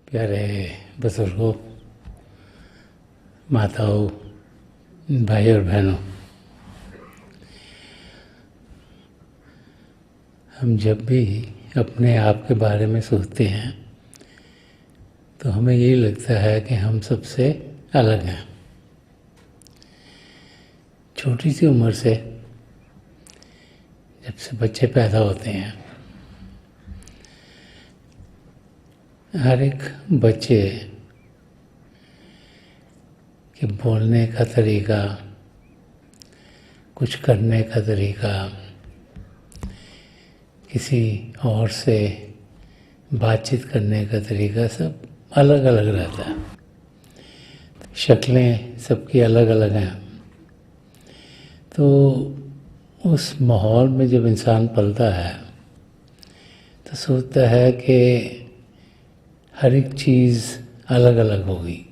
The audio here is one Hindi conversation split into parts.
प्यारे बुजुर्गों, माताओं, भाई और बहनों, हम जब भी अपने आप के बारे में सोचते हैं तो हमें यही लगता है कि हम सबसे अलग हैं। छोटी सी उम्र से जब से बच्चे पैदा होते हैं, हर एक बच्चे के बोलने का तरीका, कुछ करने का तरीका, किसी और से बातचीत करने का तरीका सब अलग अलग रहता है। शक्लें सबकी अलग अलग हैं। तो उस माहौल में जब इंसान पलता है तो सोचता है कि हर एक चीज़ अलग अलग होगी,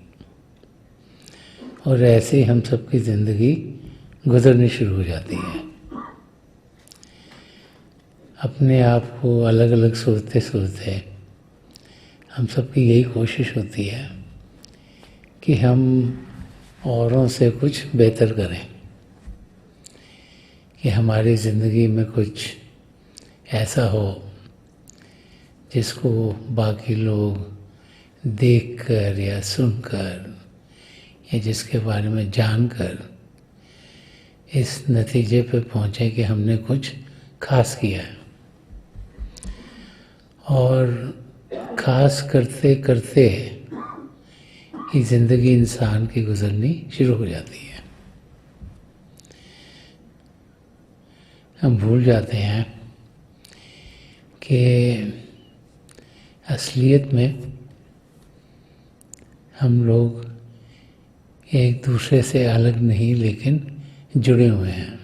और ऐसे ही हम सबकी ज़िंदगी गुजरनी शुरू हो जाती है। अपने आप को अलग अलग सोचते सोचते हम सबकी यही कोशिश होती है कि हम औरों से कुछ बेहतर करें, कि हमारी ज़िंदगी में कुछ ऐसा हो जिसको बाकी लोग देखकर या सुनकर या जिसके बारे में जानकर इस नतीजे पे पहुँचे कि हमने कुछ खास किया है। और खास करते करते ये ज़िंदगी इंसान की गुजरनी शुरू हो जाती है। हम भूल जाते हैं कि असलियत में हम लोग एक दूसरे से अलग नहीं लेकिन जुड़े हुए हैं।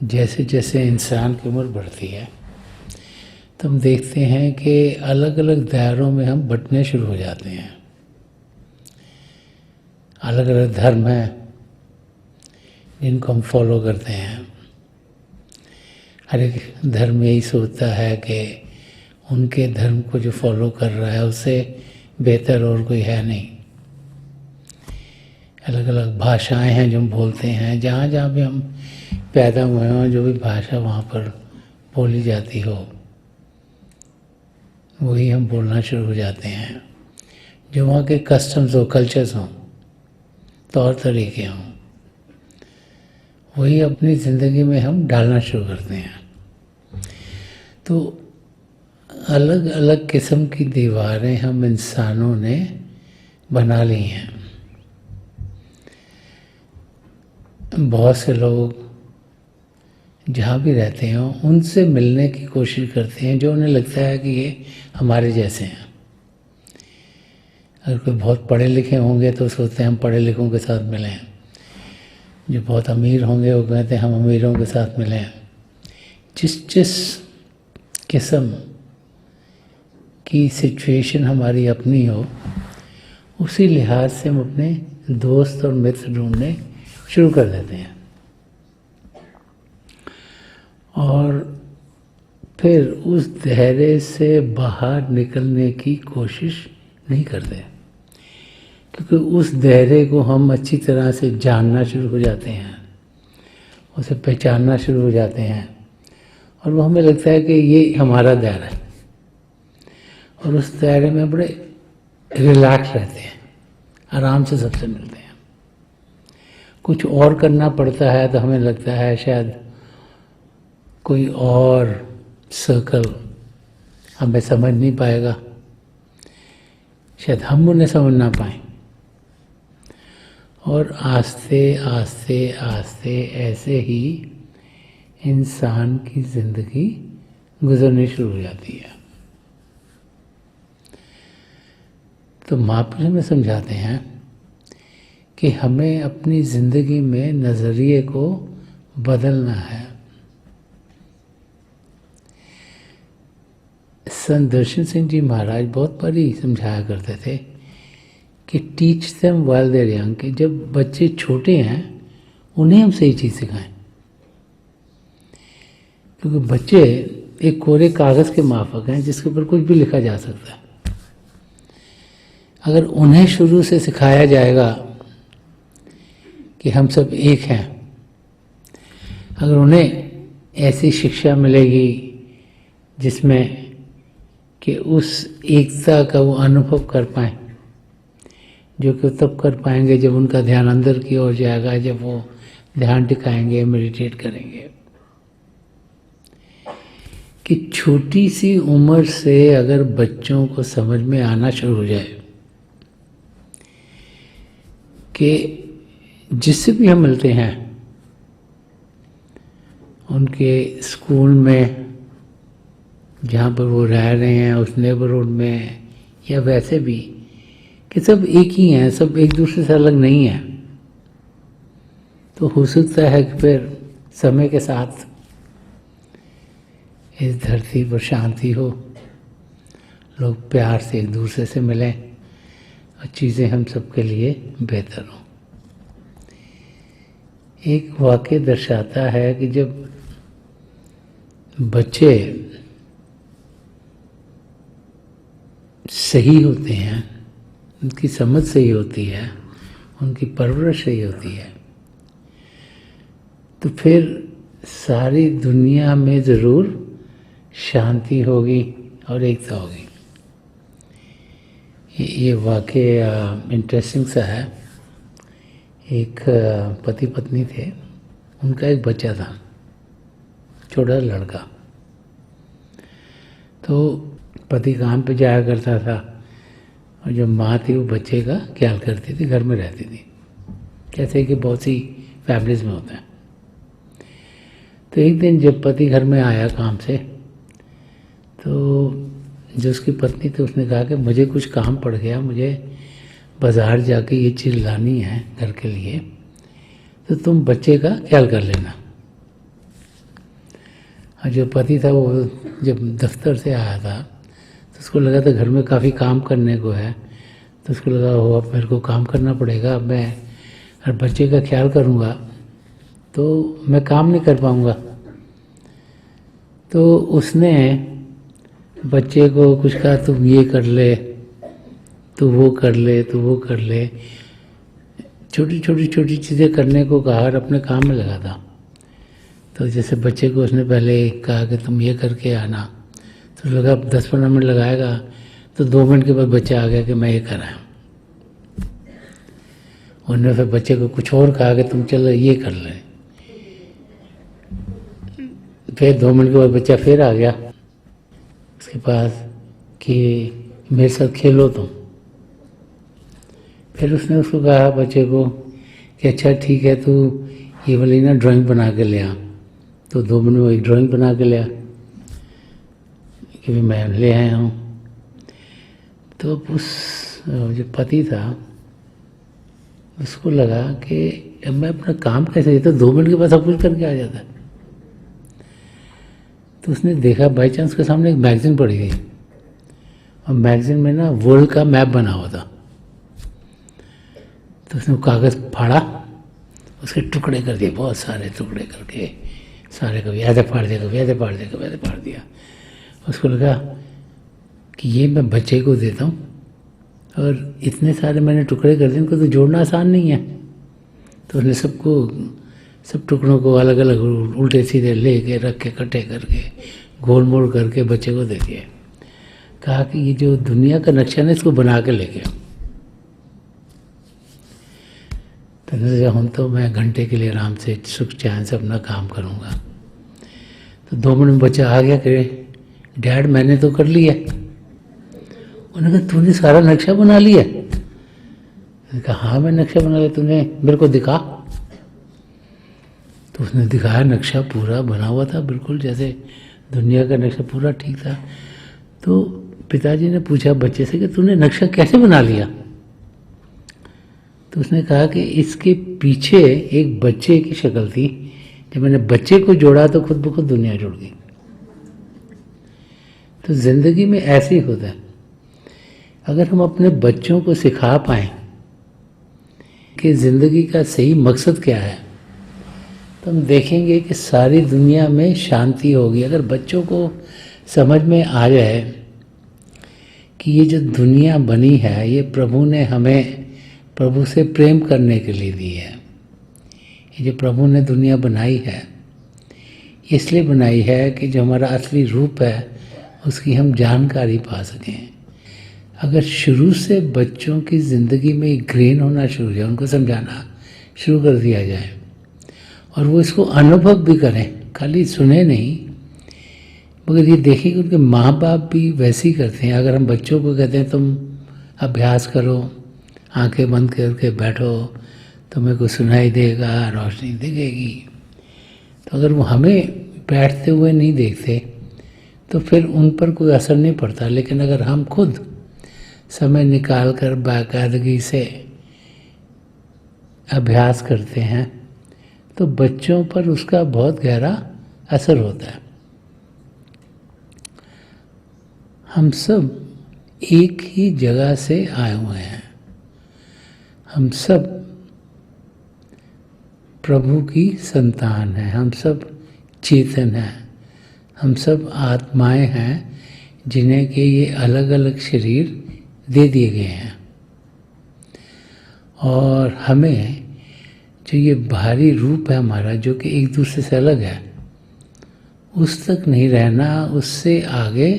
जैसे जैसे इंसान की उम्र बढ़ती है तो हम देखते हैं कि अलग अलग दायरों में हम बंटने शुरू हो जाते हैं। अलग अलग धर्म हैं जिनको हम फॉलो करते हैं। हर एक धर्म यही सोचता है कि उनके धर्म को जो फॉलो कर रहा है उससे बेहतर और कोई है नहीं। अलग अलग भाषाएं हैं जो हम बोलते हैं। जहाँ जहाँ भी हम पैदा हुए हों, जो भी भाषा वहाँ पर बोली जाती हो वही हम बोलना शुरू हो जाते हैं। जो वहाँ के कस्टम्स हो, कल्चर्स हों, तौर तरीके हों, वही अपनी ज़िंदगी में हम डालना शुरू करते हैं। तो अलग अलग किस्म की दीवारें हम इंसानों ने बना ली हैं। बहुत से लोग जहाँ भी रहते हैं उनसे मिलने की कोशिश करते हैं जो उन्हें लगता है कि ये हमारे जैसे हैं। अगर कोई बहुत पढ़े लिखे होंगे तो सोचते हैं हम पढ़े लिखों के साथ मिलें। जो बहुत अमीर होंगे वो कहते हैं हम अमीरों के साथ मिलें। जिस जिस किस्म की सिचुएशन हमारी अपनी हो उसी लिहाज से हम अपने दोस्त और मित्र ढूंढने शुरू कर देते हैं, और फिर उस दायरे से बाहर निकलने की कोशिश नहीं करते, क्योंकि उस दायरे को हम अच्छी तरह से जानना शुरू हो जाते हैं, उसे पहचानना शुरू हो जाते हैं, और वो हमें लगता है कि ये हमारा दायरा है। और उस दायरे में बड़े रिलैक्स रहते हैं, आराम से सबसे मिलते हैं। कुछ और करना पड़ता है तो हमें लगता है शायद कोई और सर्कल हमें समझ नहीं पाएगा, शायद हम उन्हें समझ ना पाएं। और आस्ते आस्ते आस्ते ऐसे ही इंसान की ज़िंदगी गुजरनी शुरू हो जाती है। तो महापुरुष हमें समझाते हैं कि हमें अपनी ज़िंदगी में नज़रिए को बदलना है। संत दर्शन सिंह जी महाराज बहुत बड़ी समझाया करते थे कि teach them while they are young, कि जब बच्चे छोटे हैं उन्हें हम सही चीज़ सिखाएं। क्योंकि बच्चे एक कोरे कागज़ के माफक हैं जिसके ऊपर कुछ भी लिखा जा सकता है। अगर उन्हें शुरू से सिखाया जाएगा कि हम सब एक हैं, अगर उन्हें ऐसी शिक्षा मिलेगी जिसमें कि उस एकता का वो अनुभव कर पाएँ, जो कि तब कर पाएंगे जब उनका ध्यान अंदर की ओर जाएगा, जब वो ध्यान टिकाएंगे, मेडिटेट करेंगे। कि छोटी सी उम्र से अगर बच्चों को समझ में आना शुरू हो जाए कि जिससे भी हम मिलते हैं उनके स्कूल में, जहाँ पर वो रह रहे हैं उस नेबरहुड में, या वैसे भी कि सब एक ही हैं, सब एक दूसरे से अलग नहीं हैं, तो हो सकता है कि फिर समय के साथ इस धरती पर शांति हो, लोग प्यार से एक दूसरे से मिलें और चीज़ें हम सबके लिए बेहतर हों। एक वाक़या दर्शाता है कि जब बच्चे सही होते हैं, उनकी समझ सही होती है, उनकी परवरिश सही होती है, तो फिर सारी दुनिया में ज़रूर शांति होगी और एकता होगी। ये वाक़या इंटरेस्टिंग सा है। एक पति पत्नी थे, उनका एक बच्चा था, छोटा लड़का। तो पति काम पे जाया करता था और जो माँ थी वो बच्चे का ख्याल करती थी, घर में रहती थी, जैसे कि बहुत सी फैमिलीज़ में होता है। तो एक दिन जब पति घर में आया काम से, तो जो उसकी पत्नी थी उसने कहा कि मुझे कुछ काम पड़ गया, मुझे बाज़ार जाके ये चीज़ लानी है घर के लिए, तो तुम बच्चे का ख्याल कर लेना। और जो पति था वो जब दफ्तर से आया था तो उसको लगा था घर में काफ़ी काम करने को है, तो उसको लगा हो अब मेरे को काम करना पड़ेगा, अब मैं हर बच्चे का ख्याल करूँगा तो मैं काम नहीं कर पाऊँगा। तो उसने बच्चे को कुछ कहा, तुम ये कर ले, तो वो कर ले, तो वो कर ले, छोटी छोटी चीज़ें करने को कहा और अपने काम में लगा था। तो जैसे बच्चे को उसने पहले कहा कि तुम ये करके आना, तो लगा 10-15 मिनट लगाएगा, तो 2 मिनट के बाद बच्चा आ गया कि मैं ये कर रहा हूँ। उन्होंने फिर बच्चे को कुछ और कहा कि तुम चलो ये कर ले, फिर 2 मिनट के बाद बच्चा फिर आ गया उसके पास कि मेरे साथ खेलो तुम। फिर उसने उसको कहा बच्चे को कि अच्छा ठीक है, तू ये वाली ना ड्राइंग बना के ले आ। तो 2 मिनट में एक ड्राइंग बना के ले आ कि मैं ले आया हूँ। तो उस जो पति था उसको लगा कि मैं अपना काम कैसे, ये तो 2 मिनट के बाद सब कुछ करके आ जाता है। तो उसने देखा बाई चांस के सामने एक मैगज़ीन पड़ी थी और मैगज़ीन में ना वर्ल्ड का मैप बना हुआ था। तो उसने कागज़ फाड़ा, उसके टुकड़े कर दिए, बहुत सारे टुकड़े करके सारे, कभी ऐसे फाड़ दिया, कभी ऐसे फाड़ दिया, कभी ऐसे फाड़ दिया। उसको लगा कि ये मैं बच्चे को देता हूँ और इतने सारे मैंने टुकड़े कर दिए, इनको तो जोड़ना आसान नहीं है। तो उसने सब टुकड़ों को अलग अलग उल्टे सीधे ले के रख के इकट्ठे करके गोल मोड़ करके बच्चे को दे दिए। कहा कि ये जो दुनिया का नक्शा है इसको बना के लेके आओ। तो हूँ तो मैं घंटे के लिए आराम से सुख चैन से अपना काम करूँगा। तो 2 मिनट में बच्चा आ गया कि डैड मैंने तो कर लिया। उन्होंने कहा तूने सारा नक्शा बना लिया? मैंने कहा हाँ मैं नक्शा बना लिया, तूने मेरे को दिखा। तो उसने दिखाया, नक्शा पूरा बना हुआ था, बिल्कुल जैसे दुनिया का नक्शा पूरा ठीक था। तो पिताजी ने पूछा बच्चे से कि तूने नक्शा कैसे बना लिया? तो उसने कहा कि इसके पीछे एक बच्चे की शक्ल थी, जब मैंने बच्चे को जोड़ा तो खुद ब खुद दुनिया जुड़ गई। तो ज़िंदगी में ऐसे ही होता है। अगर हम अपने बच्चों को सिखा पाएँ कि ज़िंदगी का सही मकसद क्या है, तो हम देखेंगे कि सारी दुनिया में शांति होगी। अगर बच्चों को समझ में आ जाए कि ये जो दुनिया बनी है ये प्रभु ने हमें प्रभु से प्रेम करने के लिए दी है, ये जो प्रभु ने दुनिया बनाई है इसलिए बनाई है कि जो हमारा असली रूप है उसकी हम जानकारी पा सकें। अगर शुरू से बच्चों की ज़िंदगी में ग्रेन होना शुरू हो जाए, उनको समझाना शुरू कर दिया जाए और वो इसको अनुभव भी करें, खाली सुने नहीं, मगर ये देखें कि उनके माँ बाप भी वैसे ही करते हैं। अगर हम बच्चों को कहते हैं तुम अभ्यास करो, आंखें बंद करके बैठो, तुम्हें कुछ सुनाई देगा, रोशनी दिखेगी, तो अगर वो हमें बैठते हुए नहीं देखते तो फिर उन पर कोई असर नहीं पड़ता। लेकिन अगर हम खुद समय निकाल कर बाकायदगी से अभ्यास करते हैं तो बच्चों पर उसका बहुत गहरा असर होता है। हम सब एक ही जगह से आए हुए हैं, हम सब प्रभु की संतान हैं, हम सब चेतन हैं, हम सब आत्माएं हैं जिन्हें के ये अलग अलग शरीर दे दिए गए हैं। और हमें जो ये बाहरी रूप है हमारा जो कि एक दूसरे से अलग है उस तक नहीं रहना, उससे आगे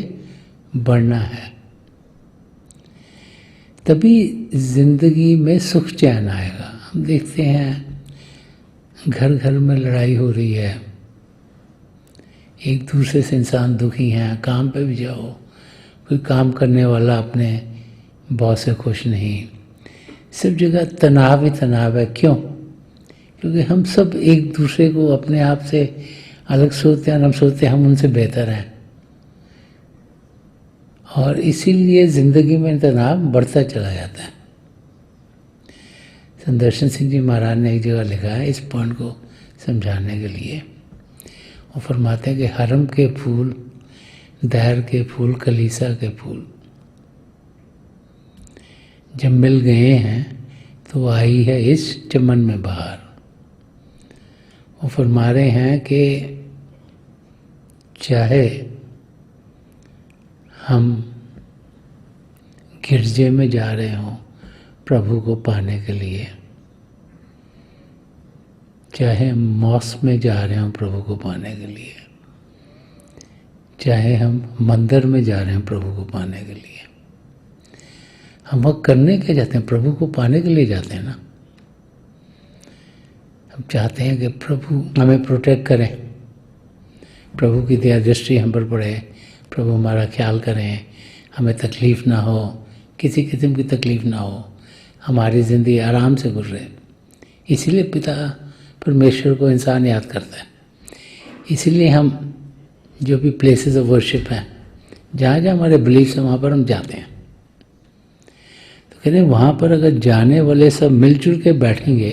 बढ़ना है, तभी जिंदगी में सुख चैन आएगा। हम देखते हैं घर घर में लड़ाई हो रही है, एक दूसरे से इंसान दुखी हैं, काम पे भी जाओ कोई काम करने वाला अपने बॉस से खुश नहीं, सब जगह तनाव ही तनाव है। क्यों? क्योंकि हम सब एक दूसरे को अपने आप से अलग सोचते हैं, हम सोचते हैं हम उनसे बेहतर हैं और इसीलिए ज़िंदगी में तनाव बढ़ता चला जाता है। संदर्शन सिंह जी महाराज ने एक जगह लिखा है इस पॉइंट को समझाने के लिए, वो फरमाते हैं कि हरम के फूल, दहर के फूल, कलीसा के फूल जब मिल गए हैं तो आई है इस चमन में बहार। वो फरमा रहे हैं कि चाहे हम गिरजे में जा रहे हों प्रभु को पाने के लिए, चाहे हम मॉस्क में जा रहे हों प्रभु को पाने के लिए, चाहे हम मंदिर में जा रहे हैं प्रभु को पाने के लिए, हम वह करने के जाते हैं, प्रभु को पाने के लिए जाते हैं ना। हम चाहते हैं कि प्रभु हमें प्रोटेक्ट करें, प्रभु की दया दृष्टि हम पर पड़े, प्रभु हमारा ख्याल करें, हमें तकलीफ़ ना हो, किसी किस्म की तकलीफ़ ना हो, हमारी ज़िंदगी आराम से गुजरे। इसीलिए पिता परमेश्वर को इंसान याद करता है। इसीलिए हम जो भी प्लेसेस ऑफ वर्शिप हैं, जहाँ जहाँ हमारे बिलीफ्स हैं वहाँ पर हम जाते हैं। तो कहते हैं वहाँ पर अगर जाने वाले सब मिलजुल के बैठेंगे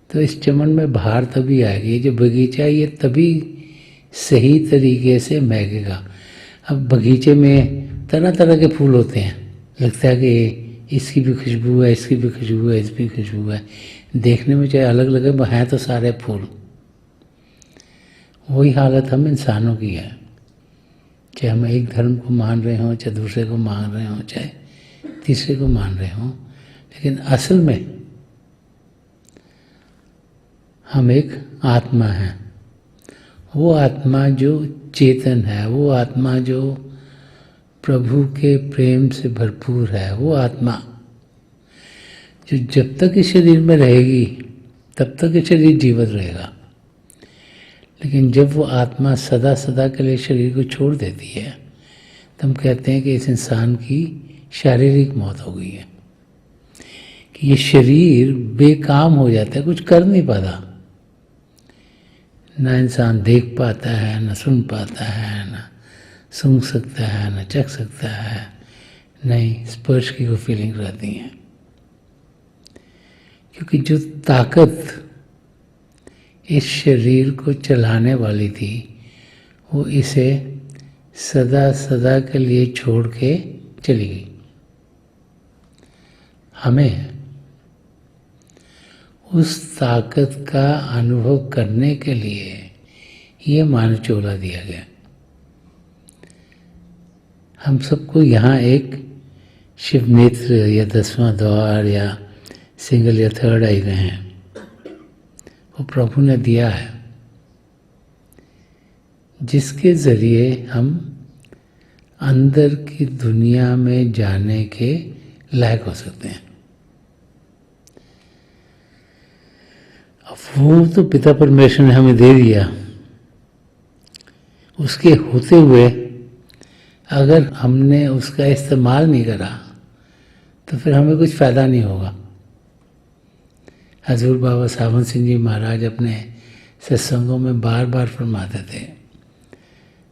तो इस चमन में बहार तभी आएगी। जो बगीचा ये तभी सही तरीके से महकेगा। अब बगीचे में तरह तरह के फूल होते हैं, लगता है कि इसकी भी खुशबू है, इसकी भी खुशबू है, इसकी भी खुशबू है, देखने में चाहे अलग लगे पर हैं तो सारे फूल। वही हालत हम इंसानों की है, चाहे हम एक धर्म को मान रहे हों, चाहे दूसरे को मान रहे हों, चाहे तीसरे को मान रहे हों, लेकिन असल में हम एक आत्मा हैं। वो आत्मा जो चेतन है, वो आत्मा जो प्रभु के प्रेम से भरपूर है, वो आत्मा जो जब तक इस शरीर में रहेगी तब तक ये शरीर जीवित रहेगा। लेकिन जब वो आत्मा सदा सदा के लिए शरीर को छोड़ देती है तो हम कहते हैं कि इस इंसान की शारीरिक मौत हो गई है, कि ये शरीर बेकाम हो जाता है, कुछ कर नहीं पाता। ना इंसान देख पाता है, ना सुन पाता है, ना सूंघ सकता है, ना चख सकता है, नहीं स्पर्श की कोई फीलिंग रहती है। क्योंकि जो ताकत इस शरीर को चलाने वाली थी वो इसे सदा सदा के लिए छोड़ के चली गई। हमें उस ताकत का अनुभव करने के लिए ये मानव चोला दिया गया। हम सबको यहाँ एक शिव नेत्र या 10वां द्वार या सिंगल या थर्ड आई गए हैं, वो प्रभु ने दिया है, जिसके ज़रिए हम अंदर की दुनिया में जाने के लायक हो सकते हैं। वो तो पिता परमेश्वर ने हमें दे दिया, उसके होते हुए अगर हमने उसका इस्तेमाल नहीं करा तो फिर हमें कुछ फ़ायदा नहीं होगा। हजूर बाबा सावन सिंह जी महाराज अपने सत्संगों में बार बार फरमाते थे,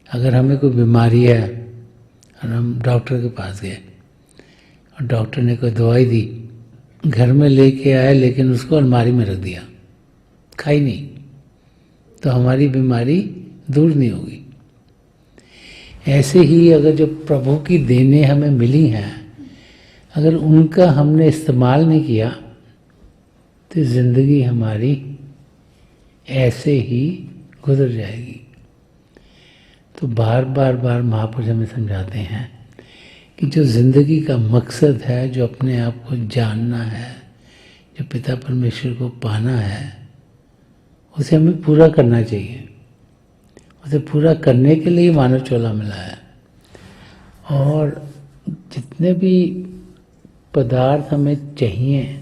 अगर हमें कोई बीमारी है और हम डॉक्टर के पास गए और डॉक्टर ने कोई दवाई दी, घर में लेके आए लेकिन उसको अलमारी में रख दिया, खाई नहीं, तो हमारी बीमारी दूर नहीं होगी। ऐसे ही अगर जो प्रभु की देने हमें मिली हैं, अगर उनका हमने इस्तेमाल नहीं किया तो ज़िंदगी हमारी ऐसे ही गुजर जाएगी। तो बार बार महापुरुष हमें समझाते हैं कि जो ज़िंदगी का मकसद है, जो अपने आप को जानना है, जो पिता परमेश्वर को पाना है, उसे हमें पूरा करना चाहिए। उसे पूरा करने के लिए मानव चोला मिला है। और जितने भी पदार्थ हमें चाहिए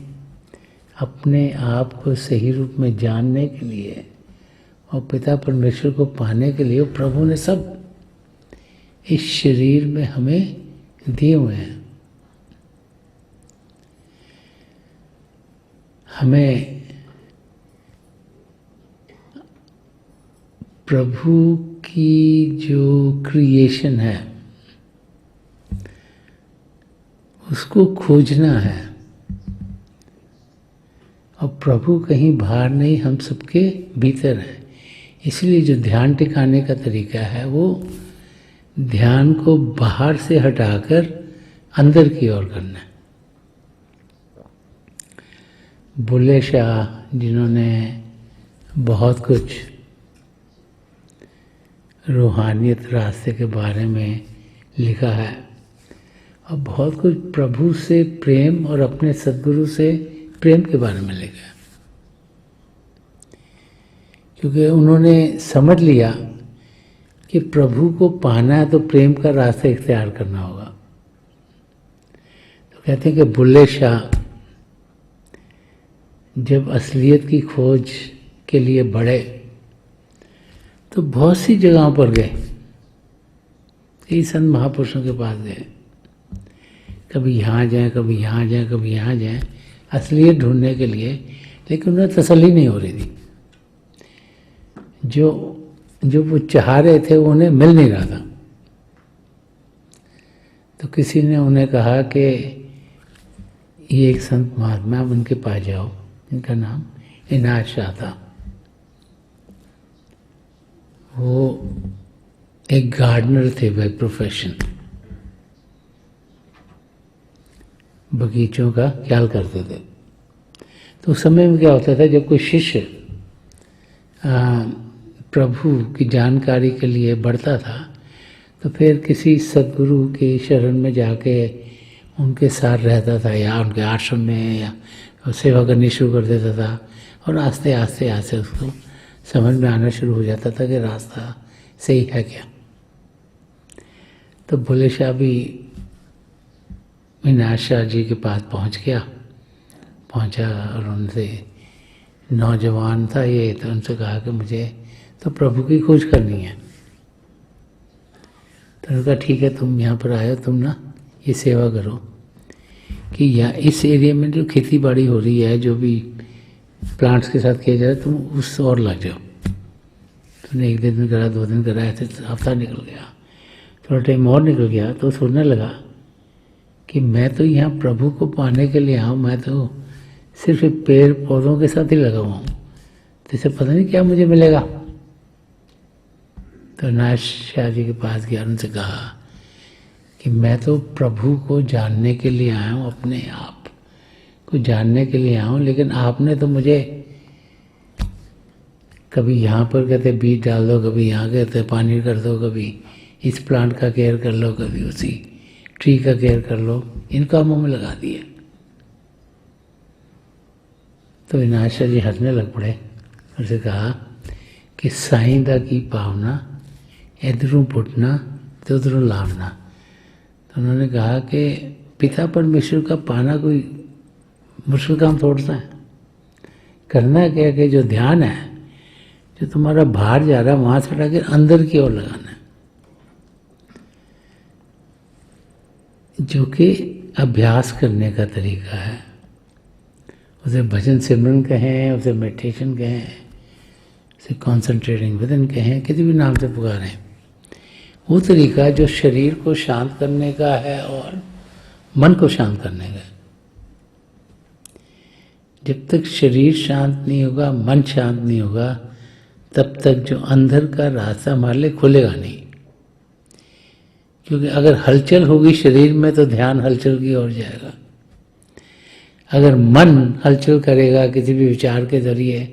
अपने आप को सही रूप में जानने के लिए और पिता परमेश्वर को पाने के लिए, प्रभु ने सब इस शरीर में हमें दिए हुए हैं। हमें प्रभु की जो क्रिएशन है उसको खोजना है, और प्रभु कहीं बाहर नहीं, हम सबके भीतर है। इसलिए जो ध्यान टिकाने का तरीका है वो ध्यान को बाहर से हटाकर अंदर की ओर करना है। बुल्ले शाह जिन्होंने बहुत कुछ रूहानियत रास्ते के बारे में लिखा है और बहुत कुछ प्रभु से प्रेम और अपने सद्गुरु से प्रेम के बारे में लिखा है, क्योंकि उन्होंने समझ लिया कि प्रभु को पाना है तो प्रेम का रास्ता इख्तियार करना होगा। तो कहते हैं कि बुल्ले शाह जब असलियत की खोज के लिए बढ़े तो बहुत सी जगहों पर गए, कई संत महापुरुषों के पास गए, कभी यहाँ जाएं, कभी यहाँ जाएं, कभी यहाँ जाएं, असलियत ढूंढने के लिए, लेकिन उन्हें तसल्ली नहीं हो रही थी। जो वो चाह रहे थे वो उन्हें मिल नहीं रहा था। तो किसी ने उन्हें कहा कि ये एक संत महात्मा, उनके पास जाओ, इनका नाम इनायत शाह था। वो एक गार्डनर थे बाय प्रोफेशन, बगीचों का ख्याल करते थे। तो उस समय में क्या होता था, जब कोई शिष्य प्रभु की जानकारी के लिए बढ़ता था तो फिर किसी सद्गुरु की शरण में जाके उनके साथ रहता था या उनके आश्रम में या सेवा करनी शुरू कर देता था, और आस्ते आस्ते आस्ते उसको समझ में आना शुरू हो जाता था कि रास्ता सही है क्या। तो बुल्ले शाह भी इनायत शाह जी के पास पहुंचा और उनसे, नौजवान था ये, तो उनसे कहा कि मुझे तो प्रभु की खोज करनी है। तो उन्होंने कहा ठीक है, तुम यहाँ पर आए हो, तुम ना ये सेवा करो कि यहाँ इस एरिया में जो खेती बाड़ी हो रही है, जो भी प्लांट्स के साथ किया जा रहा है, तुम उस और लग जाओ। तुमने एक दिन करा, 2 दिन करा, ऐसे हफ्ता निकल गया, थोड़ा टाइम और निकल गया। तो सोचने लगा कि मैं तो यहाँ प्रभु को पाने के लिए आऊँ, मैं तो सिर्फ पेड़ पौधों के साथ ही लगा हुआ हूँ, तो इसे पता नहीं क्या मुझे मिलेगा। तो इनायत शाह जी के पास गया, उनसे कहा कि मैं तो प्रभु को जानने के लिए आया हूँ, अपने आप को जानने के लिए आऊँ, लेकिन आपने तो मुझे कभी यहाँ पर कहते बीज डाल दो, कभी यहाँ कहते पानी कर दो, कभी इस प्लांट का केयर कर लो, कभी उसी ट्री का केयर कर लो, इन कामों में लगा दिए। तो विनाशा जी हंसने लग पड़े। उनसे कहा कि साईंदा की पावना इधरों पुटना तो उधरों लावना। तो उन्होंने कहा कि पिता परमेश्वर का पाना कोई मुश्किल काम थोड़ा है। करना क्या कि जो ध्यान है, जो तुम्हारा बाहर जा रहा है, वहाँ से हटा के अंदर की ओर लगाना है, जो कि अभ्यास करने का तरीका है। उसे भजन सिमरन कहें, उसे मेडिटेशन कहें, उसे कॉन्सेंट्रेटिंग विदिन कहें, किसी भी नाम से पुकारें, वो तरीका जो शरीर को शांत करने का है और मन को शांत करने का है। जब तक शरीर शांत नहीं होगा, मन शांत नहीं होगा, तब तक जो अंदर का रास्ता हमारे लिए खुलेगा नहीं। क्योंकि अगर हलचल होगी शरीर में तो ध्यान हलचल की ओर जाएगा। अगर मन हलचल करेगा किसी भी विचार के जरिए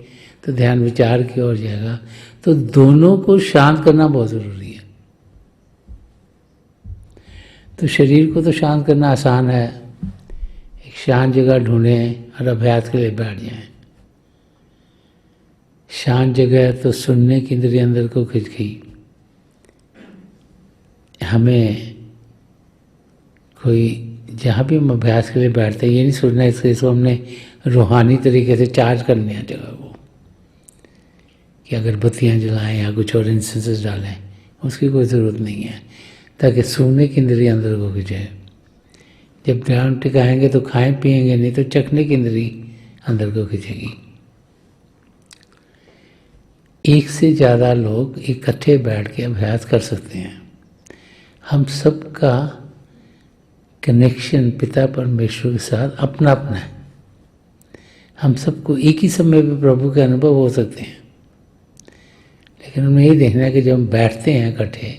तो ध्यान विचार की ओर जाएगा। तो दोनों को शांत करना बहुत ज़रूरी है। तो शरीर को तो शांत करना आसान है, एक शांत जगह ढूंढें और अभ्यास के लिए बैठ जाएं। शांत जगह तो सुनने की इंद्रिय अंदर को खिंच गई। हमें कोई जहाँ भी हम अभ्यास के लिए बैठते हैं, ये नहीं सोचना इसको हमने रूहानी तरीके से चार्ज करने हैं जगह को, कि अगरबत्तियाँ जलाएं या कुछ और इंसेंसेस डालें, उसकी कोई ज़रूरत नहीं है, ताकि सुनने की इंद्रिय अंदर को खिंचे। जब ध्यान टिकाएंगे तो खाएं पिएंगे नहीं, तो चखने की इंद्रिय अंदर को खिंचेगी। एक से ज़्यादा लोग इकट्ठे बैठ के अभ्यास कर सकते हैं। हम सबका कनेक्शन पिता परमेश्वर के साथ अपना अपना है। हम सबको एक ही समय पे प्रभु के अनुभव हो सकते हैं, लेकिन हमें ये देखना है कि जब हम बैठते हैं इकट्ठे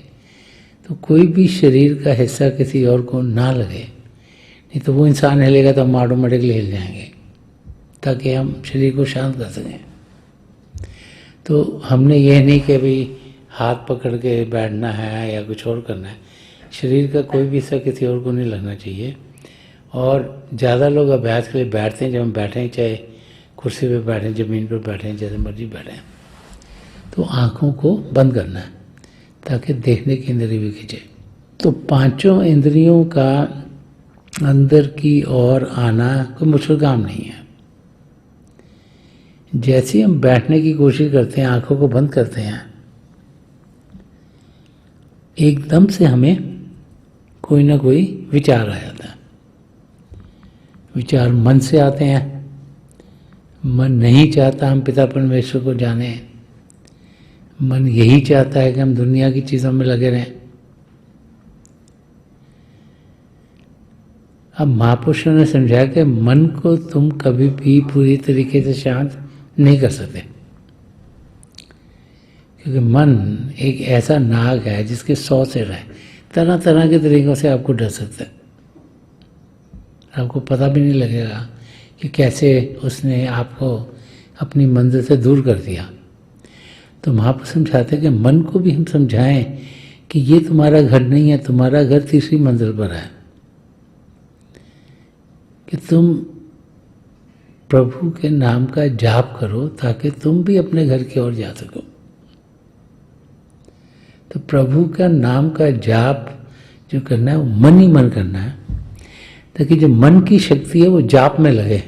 तो कोई भी शरीर का हिस्सा किसी और को ना लगे, नहीं तो वो इंसान हिलेगा तो हम ऑटोमेटिकली हिल जाएंगे, ताकि हम शरीर को शांत कर सकें। तो हमने यह नहीं कि भाई हाथ पकड़ के बैठना है या कुछ और करना है। शरीर का कोई भी हिस्सा किसी और को नहीं लगना चाहिए। और ज़्यादा लोग अभ्यास के लिए बैठते हैं, जब हम बैठें, चाहे कुर्सी पे बैठें, ज़मीन पर बैठें, जैसे मर्जी बैठें, तो आँखों को बंद करना है ताकि देखने की इंद्रिय भी खिंचे। तो पांचों इंद्रियों का अंदर की ओर आना कोई मुश्किल काम नहीं है। जैसे ही हम बैठने की कोशिश करते हैं, आंखों को बंद करते हैं, एकदम से हमें कोई ना कोई विचार आ जाता है। विचार मन से आते हैं। मन नहीं चाहता हम पिता परमेश्वर को जाने। मन यही चाहता है कि हम दुनिया की चीज़ों में लगे रहें। अब महापुरुषों ने समझाया कि मन को तुम कभी भी पूरी तरीके से शांत नहीं कर सकते, क्योंकि मन एक ऐसा नाग है जिसके 100 सिर है। तरह तरह के तरीक़ों से आपको डर सकता है। आपको पता भी नहीं लगेगा कि कैसे उसने आपको अपनी मंजिल से दूर कर दिया। तो महापुरुष समझाते हैं कि मन को भी हम समझाएं कि ये तुम्हारा घर नहीं है, तुम्हारा घर तीसरी मंजिल पर है, कि तुम प्रभु के नाम का जाप करो ताकि तुम भी अपने घर की ओर जा सको। तो प्रभु का नाम का जाप जो करना है वो मन ही मन करना है, ताकि जो मन की शक्ति है वो जाप में लगे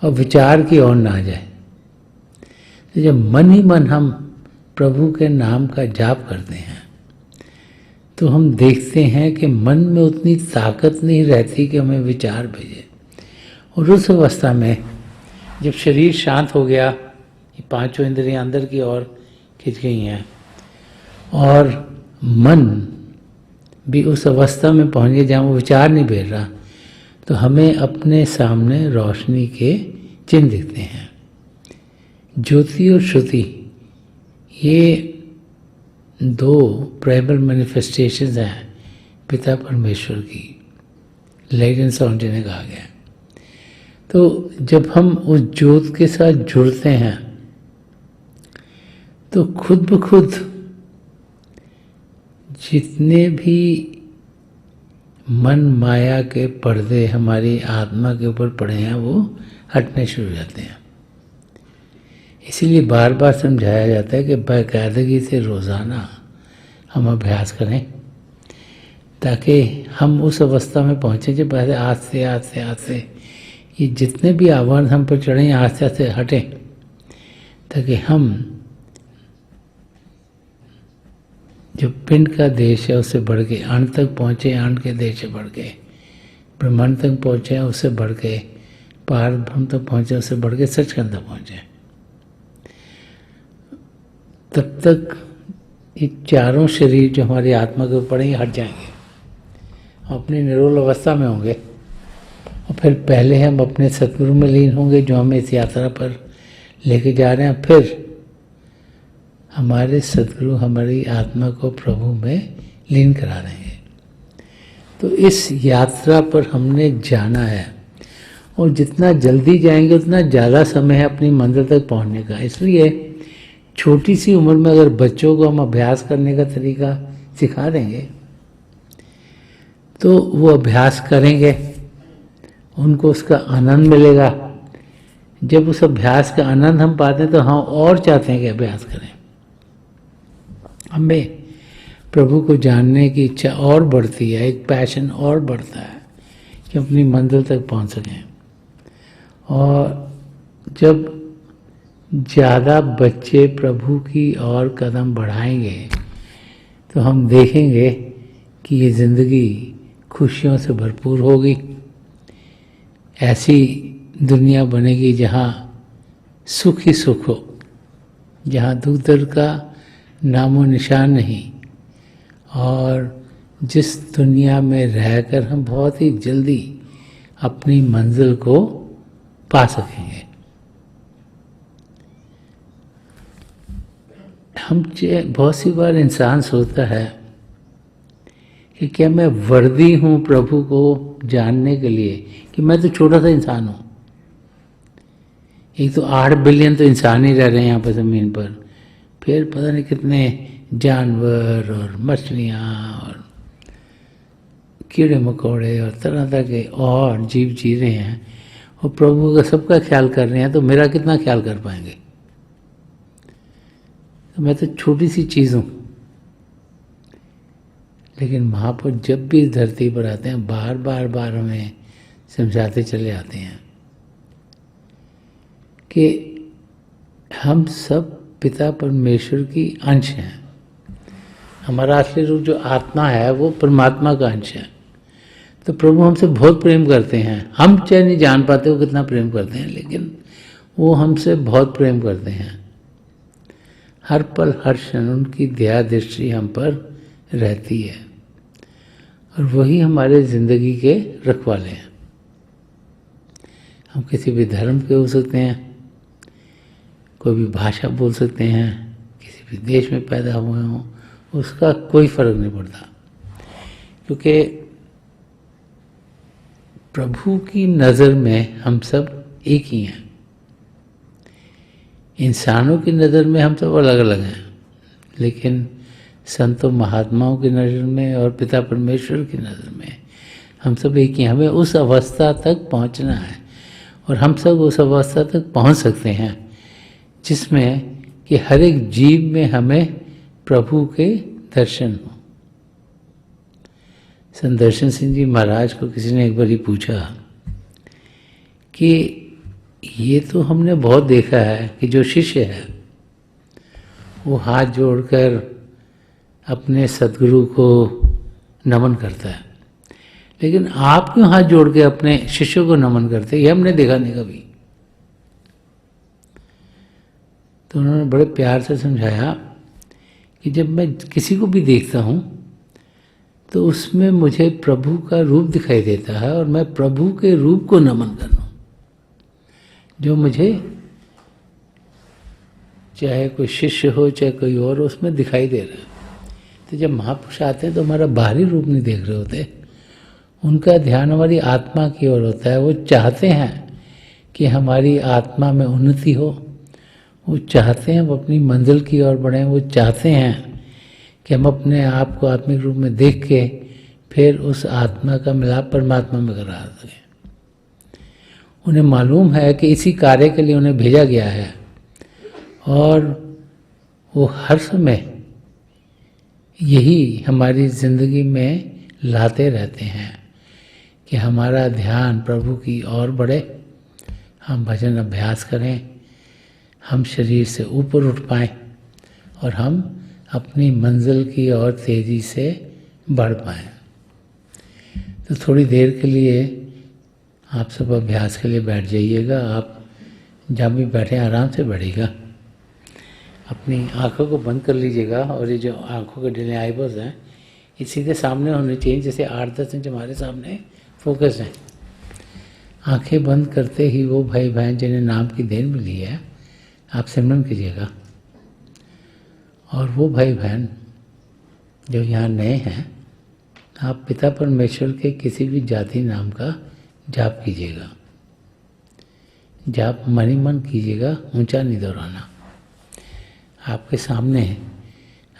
और विचार की ओर ना जाए। तो जब मन ही मन हम प्रभु के नाम का जाप करते हैं तो हम देखते हैं कि मन में उतनी ताकत नहीं रहती कि हमें विचार भेजे। और उस अवस्था में जब शरीर शांत हो गया, ये पांचों इंद्रियां अंदर की ओर खिंच गई हैं और मन भी उस अवस्था में पहुंच गया जहाँ वो विचार नहीं भेज रहा, तो हमें अपने सामने रोशनी के चिन्ह दिखते हैं। ज्योति और श्रुति, ये दो प्राइमल मैनिफेस्टेशंस हैं पिता परमेश्वर की, लाइट एंड साउंड जिन्हें कहा गया। तो जब हम उस ज्योत के साथ जुड़ते हैं तो खुद ब खुद जितने भी मन माया के पर्दे हमारी आत्मा के ऊपर पड़े हैं वो हटने शुरू हो जाते हैं। इसीलिए बार बार समझाया जाता है कि बाकायदगी से रोज़ाना हम अभ्यास करें ताकि हम उस अवस्था में पहुँचें जब पहले आज से ये जितने भी आवरण हम पर चढ़े आस्ते आस्ते हटें, ताकि हम जो पिंड का देश है उससे बढ़ के अण तक पहुँचे, अण के देश से बढ़ के ब्रह्मांड तक पहुँचे, उससे बढ़ के पार ब्रह्म तक पहुँचे, उससे बढ़ के सचखंड तक पहुँचे। तब तक ये चारों शरीर जो हमारी आत्मा के ऊपर पड़े हट जाएंगे, हम अपनी निरोल अवस्था में होंगे और फिर पहले हम अपने सतगुरु में लीन होंगे जो हमें इस यात्रा पर लेके जा रहे हैं। फिर हमारे सतगुरु हमारी आत्मा को प्रभु में लीन करा रहे हैं। तो इस यात्रा पर हमने जाना है और जितना जल्दी जाएंगे उतना ज़्यादा समय है अपनी मंजिल तक पहुंचने का। इसलिए छोटी सी उम्र में अगर बच्चों को हम अभ्यास करने का तरीका सिखा देंगे तो वो अभ्यास करेंगे, उनको उसका आनंद मिलेगा। जब उस अभ्यास का आनंद हम पाते हैं तो हम और चाहते हैं कि अभ्यास करें। हमें प्रभु को जानने की इच्छा और बढ़ती है, एक पैशन और बढ़ता है कि अपनी मंजिल तक पहुंच सकें। और जब ज़्यादा बच्चे प्रभु की और कदम बढ़ाएंगे तो हम देखेंगे कि ये ज़िंदगी खुशियों से भरपूर होगी। ऐसी दुनिया बनेगी जहाँ सुख ही सुख हो, जहाँ दुख दर्द का नामो निशान नहीं, और जिस दुनिया में रहकर हम बहुत ही जल्दी अपनी मंजिल को पा सकेंगे। हम बहुत सी बार इंसान सोचता है कि क्या मैं वर्दी हूँ प्रभु को जानने के लिए, कि मैं तो छोटा सा इंसान हूँ। एक तो 8 बिलियन तो इंसान ही रह रहे हैं यहाँ पर ज़मीन पर, फिर पता नहीं कितने जानवर और मछलियाँ और कीड़े मकोड़े और तरह तरह के और जीव जी रहे हैं और प्रभु का सबका ख्याल कर रहे हैं, तो मेरा कितना ख्याल कर पाएंगे। तो मैं तो छोटी सी चीज़ हूँ। लेकिन महापुरुष जब भी इस धरती पर आते हैं बार बार हमें समझाते चले आते हैं कि हम सब पिता परमेश्वर की अंश हैं। हमारा असली रूप जो आत्मा है वो परमात्मा का अंश है। तो प्रभु हमसे बहुत प्रेम करते हैं। हम चाहे नहीं जान पाते वो कितना प्रेम करते हैं, लेकिन वो हमसे बहुत प्रेम करते हैं। हर पल हर क्षण उनकी दया दृष्टि हम पर रहती है और वही हमारे ज़िंदगी के रखवाले हैं। हम किसी भी धर्म के हो सकते हैं, कोई भी भाषा बोल सकते हैं, किसी भी देश में पैदा हुए हों, उसका कोई फर्क नहीं पड़ता, क्योंकि प्रभु की नज़र में हम सब एक ही हैं। इंसानों की नज़र में हम सब अलग अलग हैं, लेकिन संतों महात्माओं की नज़र में और पिता परमेश्वर की नज़र में हम सब एक ही। हमें उस अवस्था तक पहुंचना है और हम सब उस अवस्था तक पहुंच सकते हैं जिसमें कि हर एक जीव में हमें प्रभु के दर्शन हो। संत दर्शन सिंह जी महाराज को किसी ने एक बार ही पूछा कि ये तो हमने बहुत देखा है कि जो शिष्य है वो हाथ जोड़कर अपने सद्गुरु को नमन करता है, लेकिन आप क्यों हाथ जोड़ के अपने शिष्यों को नमन करते, ये हमने देखा नहीं कभी। तो उन्होंने बड़े प्यार से समझाया कि जब मैं किसी को भी देखता हूँ तो उसमें मुझे प्रभु का रूप दिखाई देता है और मैं प्रभु के रूप को नमन कर रहा हूँ, जो मुझे चाहे कोई शिष्य हो चाहे कोई और उसमें दिखाई दे रहा है। तो जब महापुरुष आते हैं तो हमारा बाहरी रूप नहीं देख रहे होते, उनका ध्यान हमारी आत्मा की ओर होता है। वो चाहते हैं कि हमारी आत्मा में उन्नति हो, वो चाहते हैं हम अपनी मंजिल की ओर बढ़ें, वो चाहते हैं कि हम अपने आप को आत्मिक रूप में देख के फिर उस आत्मा का मिलाप परमात्मा में करा सकें। उन्हें मालूम है कि इसी कार्य के लिए उन्हें भेजा गया है और वो हर समय यही हमारी ज़िंदगी में लाते रहते हैं कि हमारा ध्यान प्रभु की ओर बढ़े, हम भजन अभ्यास करें, हम शरीर से ऊपर उठ पाएँ और हम अपनी मंजिल की ओर तेज़ी से बढ़ पाएँ। तो थोड़ी देर के लिए आप सब अभ्यास के लिए बैठ जाइएगा। आप जहाँ भी बैठे आराम से बैठिएगा, अपनी आँखों को बंद कर लीजिएगा और ये जो आँखों के डिले आईब्रोज हैं ये सीधे सामने होने चाहिए, जैसे 8-10 इंच हमारे सामने फोकस हैं। आंखें बंद करते ही वो भाई बहन जिन्हें नाम की देन मिली है आप सिमरन कीजिएगा, और वो भाई बहन जो यहाँ नए हैं आप पिता परमेश्वर के किसी भी जाति नाम का जाप कीजिएगा। जाप मन ही मन कीजिएगा, ऊंचा नहीं दोहराना। आपके सामने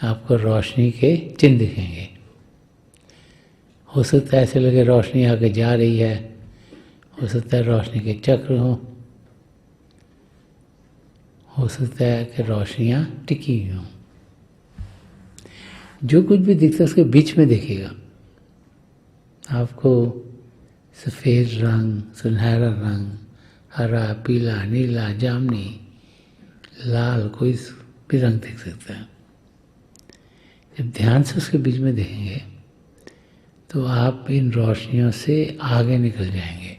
आपको रोशनी के चिन्ह दिखेंगे। हो सकता है ऐसे लगे रोशनी आगे जा रही है, हो सकता है रोशनी के चक्र हो सकता है कि रोशनियाँ टिकी हुई हों। जो कुछ भी दिखता है उसके बीच में देखिएगा। आपको सफ़ेद रंग, सुनहरा रंग, हरा, पीला, नीला, जामुनी, लाल, कोई भी रंग दिख सकता है। जब ध्यान से उसके बीच में देखेंगे तो आप इन रोशनियों से आगे निकल जाएंगे।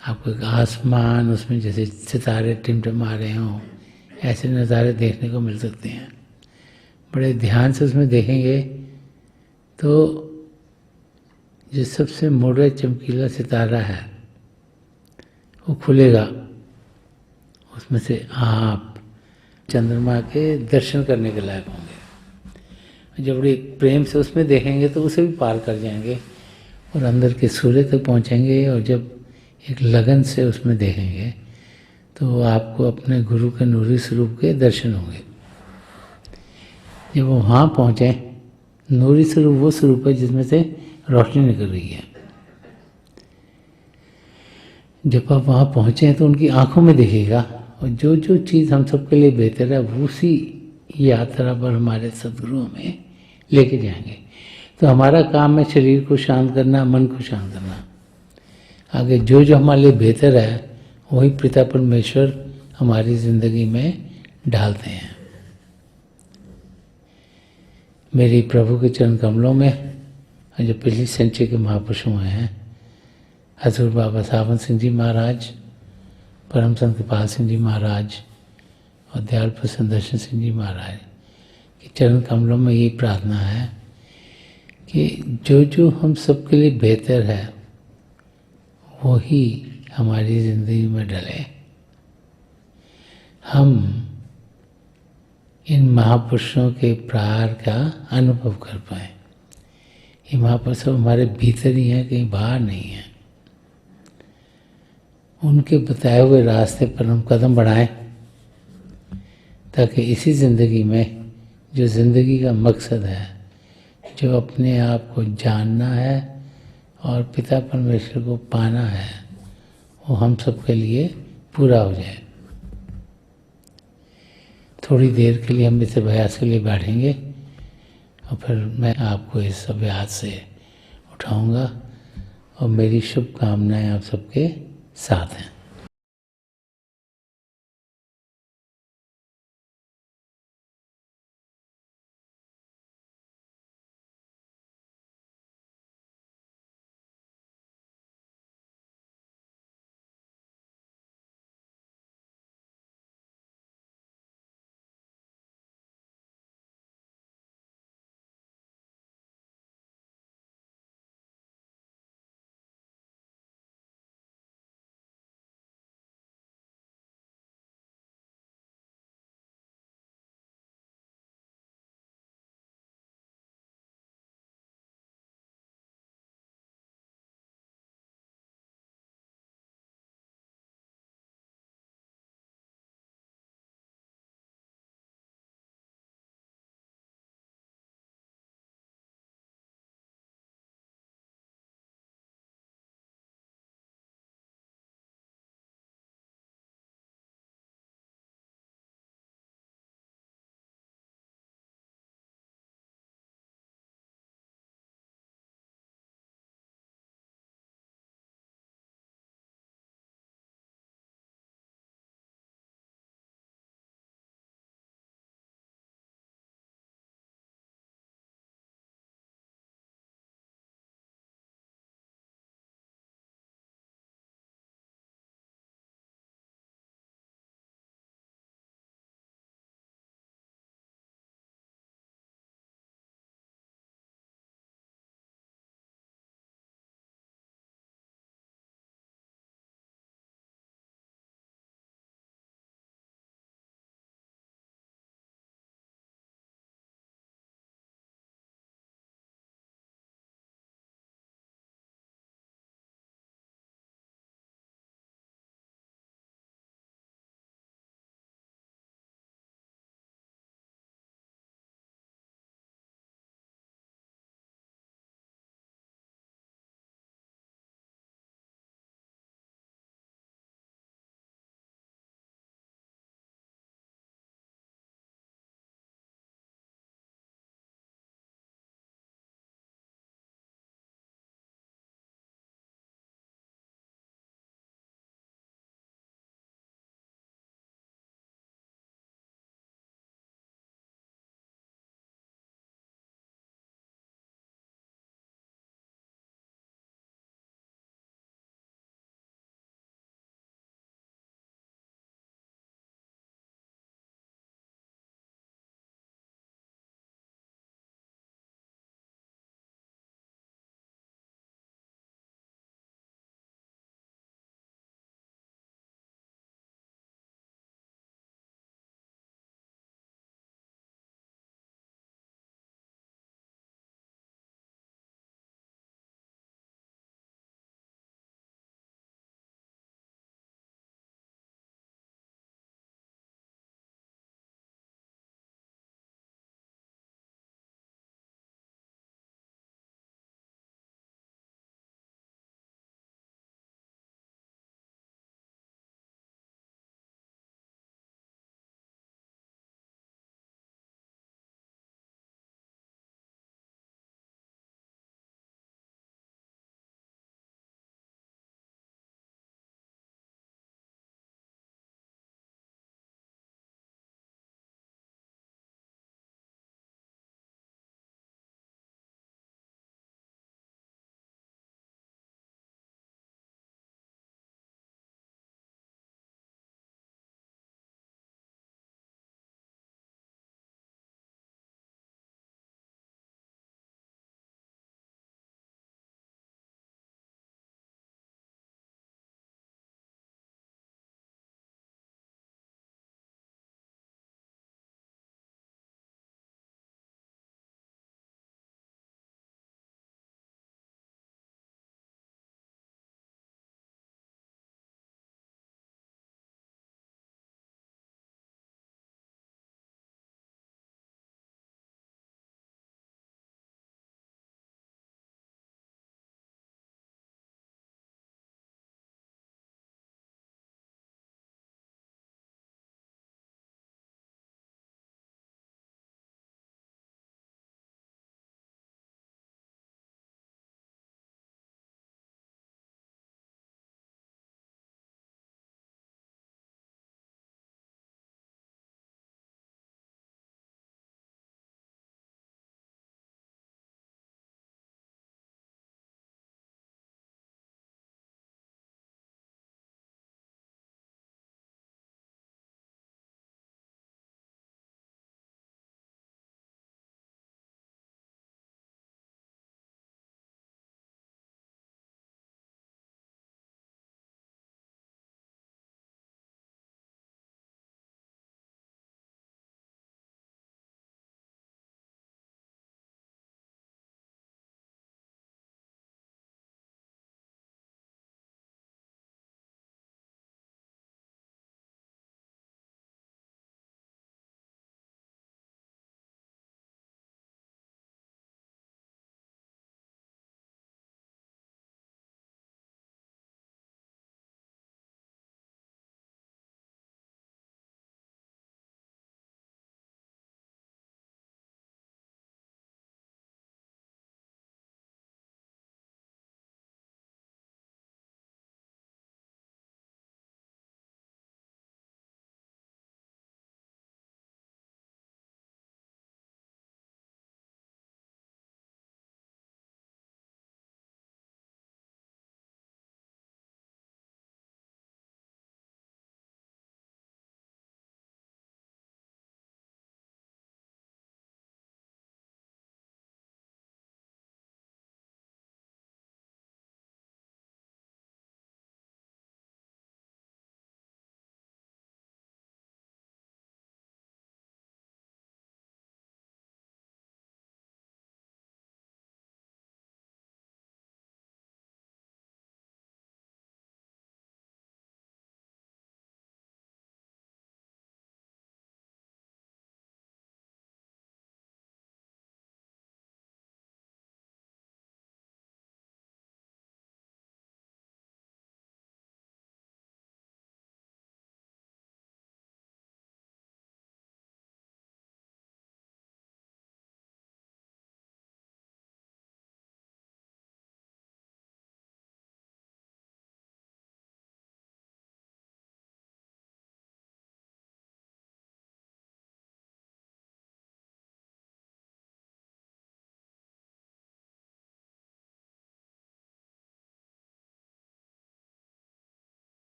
आपको एक आसमान, उसमें जैसे सितारे टिमटिमा रहे हों, ऐसे नज़ारे देखने को मिल सकते हैं। बड़े ध्यान से उसमें देखेंगे तो जो सबसे मोटा चमकीला सितारा है वो खुलेगा, उसमें से आप चंद्रमा के दर्शन करने के लायक होंगे। जब बड़ी प्रेम से उसमें देखेंगे तो उसे भी पार कर जाएंगे और अंदर के सूर्य तक पहुंचेंगे। और जब एक लगन से उसमें देखेंगे तो आपको अपने गुरु के नूरी स्वरूप के दर्शन होंगे। जब वो वहाँ पहुँचे, नूरी स्वरूप वो स्वरूप है जिसमें से रोशनी निकल रही है। जब आप वहाँ पहुँचे तो उनकी आंखों में देखिएगा, और जो जो चीज़ हम सबके लिए बेहतर है उसी यात्रा पर हमारे सदगुरु हमें लेके जाएंगे। तो हमारा काम है शरीर को शांत करना, मन को शांत करना। आगे जो जो हमारे लिए बेहतर है वही पिता परमेश्वर हमारी ज़िंदगी में डालते हैं। मेरी प्रभु के चरण कमलों में जो पिछली सेंचुरी के महापुरुष हुए हैं, हजूर बाबा सावन सिंह जी महाराज, परम संत कृपाल सिंह जी महाराज और दयाल प्रसन्न दर्शन सिंह जी महाराज के चरण कमलों में यही प्रार्थना है कि जो जो हम सबके लिए बेहतर है वही हमारी ज़िंदगी में डले। हम इन महापुरुषों के प्यार का अनुभव कर पाएँ। ये महापुरुष हमारे भीतर ही हैं, कहीं बाहर नहीं हैं। उनके बताए हुए रास्ते पर हम कदम बढ़ाएं ताकि इसी ज़िंदगी में जो ज़िंदगी का मकसद है, जो अपने आप को जानना है और पिता परमेश्वर को पाना है, वो हम सबके लिए पूरा हो जाए। थोड़ी देर के लिए हम इस अभ्यास के लिए बैठेंगे और फिर मैं आपको इस अभ्यास से उठाऊंगा और मेरी शुभकामनाएं आप सबके साथ हैं।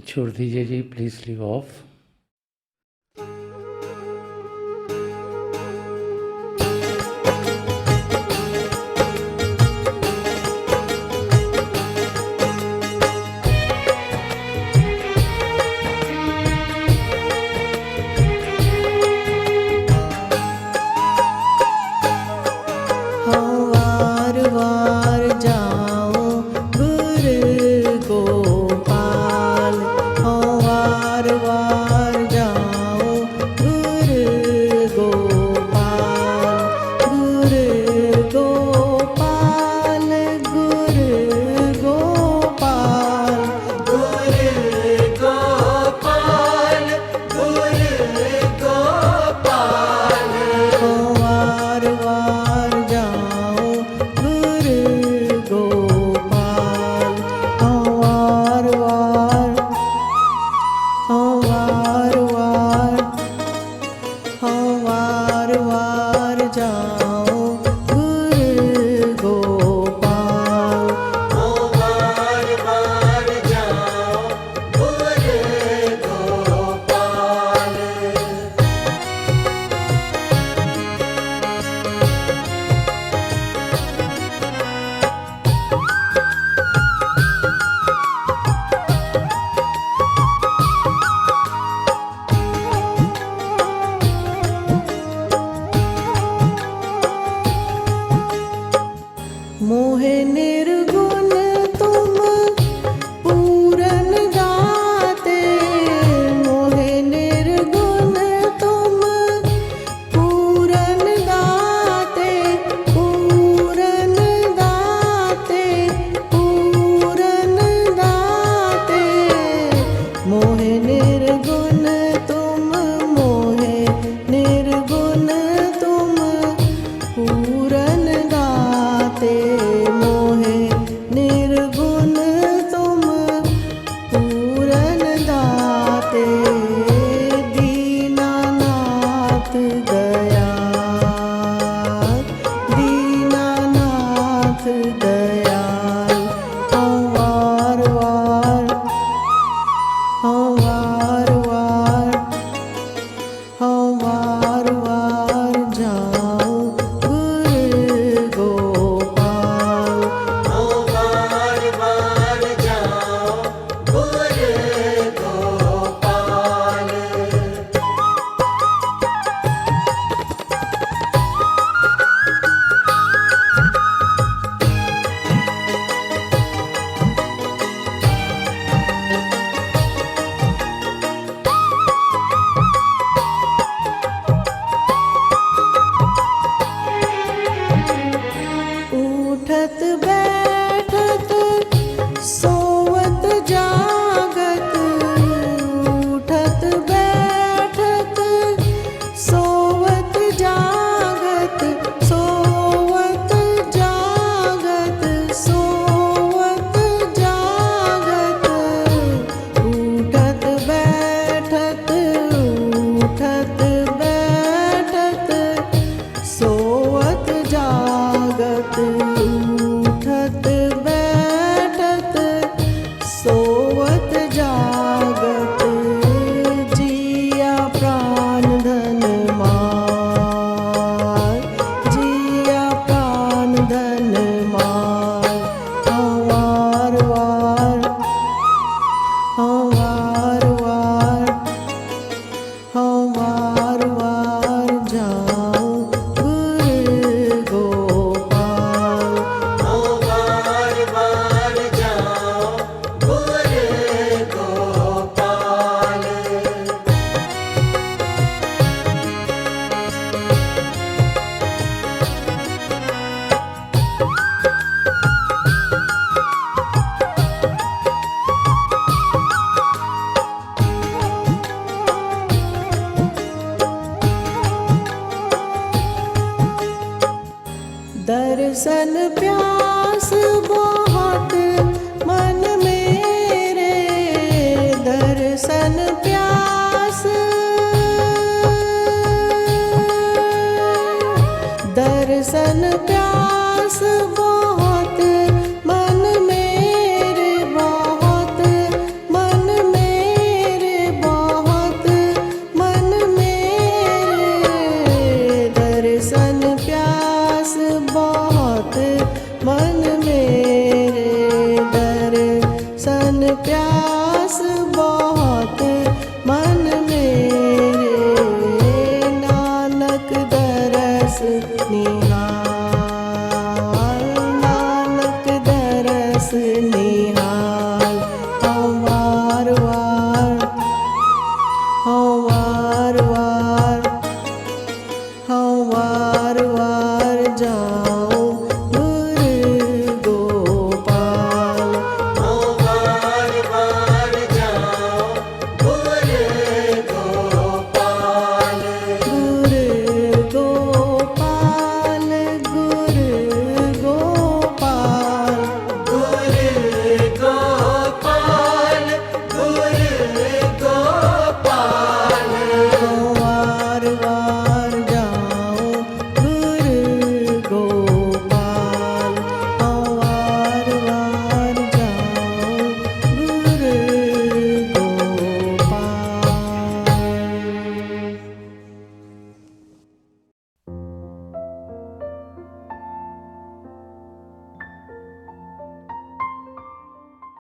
छोड़ दीजिए जी, प्लीज़ लीव ऑफ।